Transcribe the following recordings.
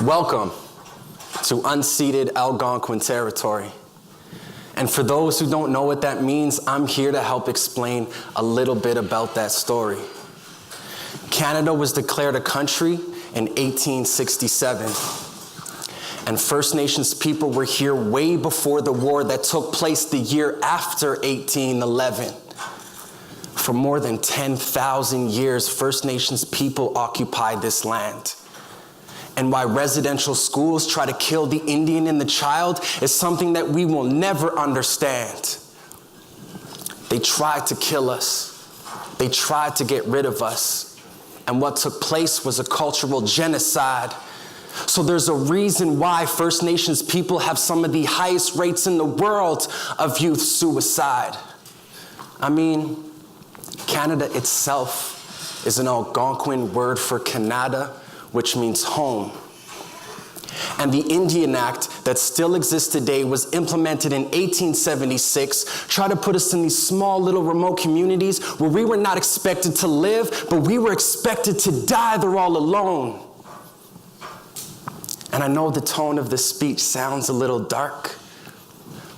Welcome to unceded Algonquin territory. And for those who don't know what that means, I'm here to help explain a little bit about that story. Canada was declared a country in 1867. And First Nations people were here way before the war that took place the year after 1811. For more than 10,000 years, First Nations people occupied this land. And why residential schools try to kill the Indian and the child is something that we will never understand. They tried to kill us. They tried to get rid of us. And what took place was a cultural genocide. So there's a reason why First Nations people have some of the highest rates in the world of youth suicide. I mean, Canada itself is an Algonquin word for Canada, which means home. And the Indian Act that still exists today was implemented in 1876, trying to put us in these small little remote communities where we were not expected to live, but we were expected to die there all alone. And I know the tone of this speech sounds a little dark,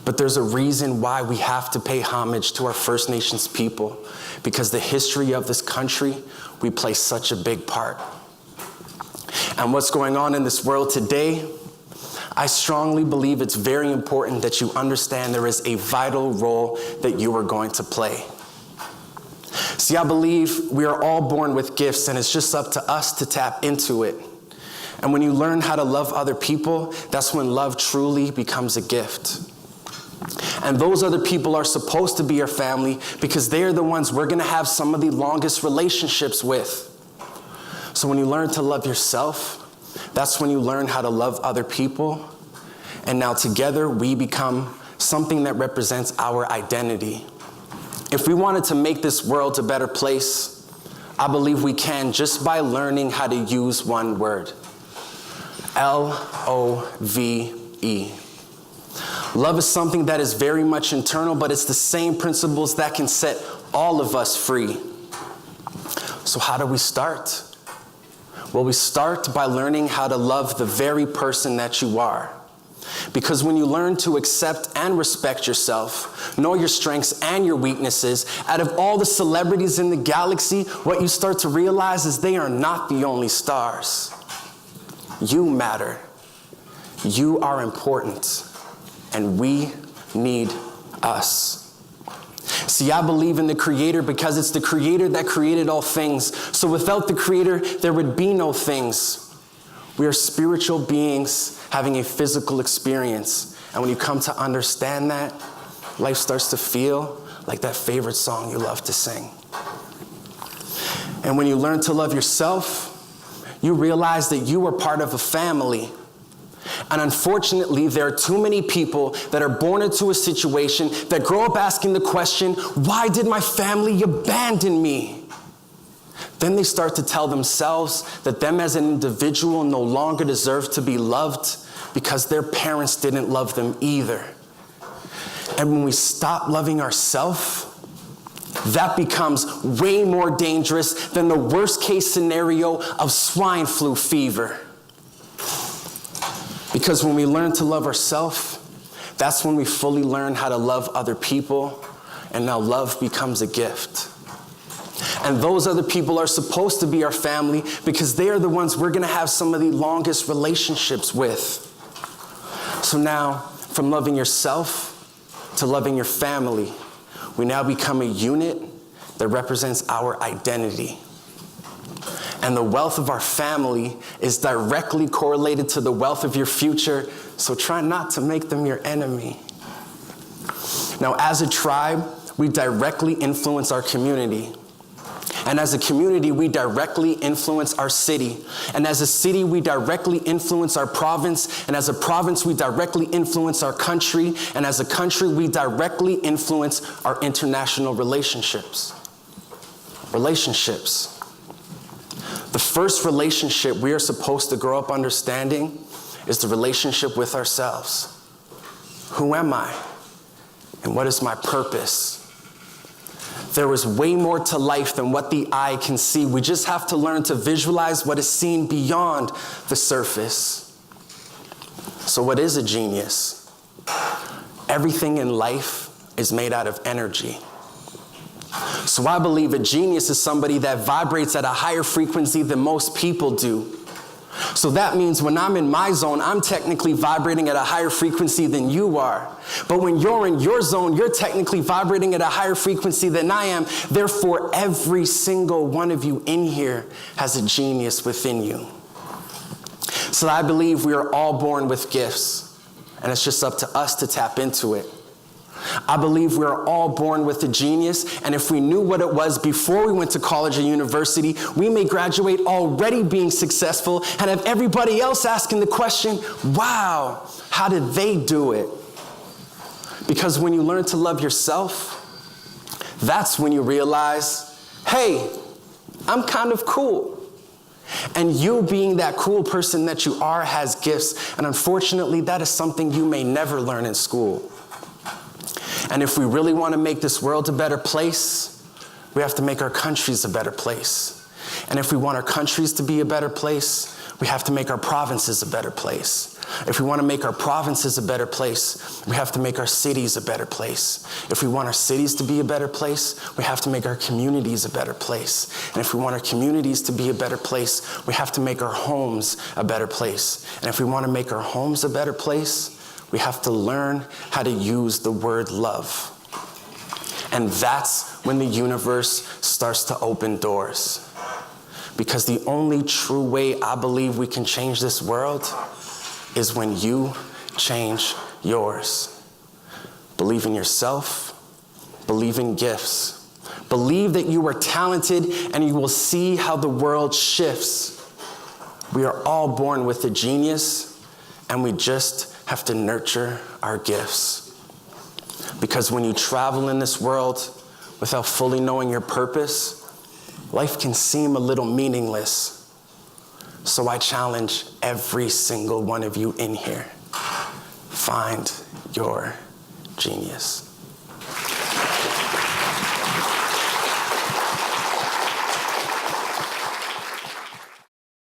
but there's a reason why we have to pay homage to our First Nations people, because the history of this country, we play such a big part. And what's going on in this world today, I strongly believe it's very important that you understand there is a vital role that you are going to play. See, I believe we are all born with gifts, and it's just up to us to tap into it. And when you learn how to love other people, that's when love truly becomes a gift. And those other people are supposed to be our family because they are the ones we're going to have some of the longest relationships with. So when you learn to love yourself, that's when you learn how to love other people. And now together we become something that represents our identity. If we wanted to make this world a better place, I believe we can just by learning how to use one word. L-O-V-E. Love is something that is very much internal, but it's the same principles that can set all of us free. So how do we start? Well, we start by learning how to love the very person that you are. Because when you learn to accept and respect yourself, know your strengths and your weaknesses, out of all the celebrities in the galaxy, what you start to realize is they are not the only stars. You matter. You are important. And we need us. See, I believe in the Creator because it's the Creator that created all things. So without the Creator, there would be no things. We are spiritual beings having a physical experience. And when you come to understand that, life starts to feel like that favorite song you love to sing. And when you learn to love yourself, you realize that you are part of a family. And unfortunately, there are too many people that are born into a situation that grow up asking the question, why did my family abandon me? Then they start to tell themselves that them as an individual no longer deserve to be loved because their parents didn't love them either. And when we stop loving ourselves, that becomes way more dangerous than the worst case scenario of swine flu fever. Because when we learn to love ourselves, that's when we fully learn how to love other people, and now love becomes a gift. And those other people are supposed to be our family because they are the ones we're going to have some of the longest relationships with. So now, from loving yourself to loving your family, we now become a unit that represents our identity. And the wealth of our family is directly correlated to the wealth of your future, so try not to make them your enemy. Now, as a tribe, we directly influence our community. And as a community, we directly influence our city. And as a city, we directly influence our province. And as a province, we directly influence our country. And as a country, we directly influence our international relationships. Relationships. The first relationship we are supposed to grow up understanding is the relationship with ourselves. Who am I? And what is my purpose? There is way more to life than what the eye can see. We just have to learn to visualize what is seen beyond the surface. So what is a genius? Everything in life is made out of energy. So I believe a genius is somebody that vibrates at a higher frequency than most people do. So that means when I'm in my zone, I'm technically vibrating at a higher frequency than you are. But when you're in your zone, you're technically vibrating at a higher frequency than I am. Therefore, every single one of you in here has a genius within you. So I believe we are all born with gifts, and it's just up to us to tap into it. I believe we are all born with a genius, and if we knew what it was before we went to college or university, we may graduate already being successful and have everybody else asking the question, wow, how did they do it? Because when you learn to love yourself, that's when you realize, hey, I'm kind of cool. And you being that cool person that you are has gifts, and unfortunately, that is something you may never learn in school. And if we really want to make this world a better place, we have to make our countries a better place. And if we want our countries to be a better place, we have to make our provinces a better place. If we want to make our provinces a better place, we have to make our cities a better place. If we want our cities to be a better place, we have to make our communities a better place. And if we want our communities to be a better place, we have to make our homes a better place. And if we want to make our homes a better place, we have to learn how to use the word love. And that's when the universe starts to open doors. Because the only true way I believe we can change this world is when you change yours. Believe in yourself, believe in gifts. Believe that you are talented and you will see how the world shifts. We are all born with a genius, and we just have to nurture our gifts. Because when you travel in this world without fully knowing your purpose, life can seem a little meaningless. So I challenge every single one of you in here, find your genius.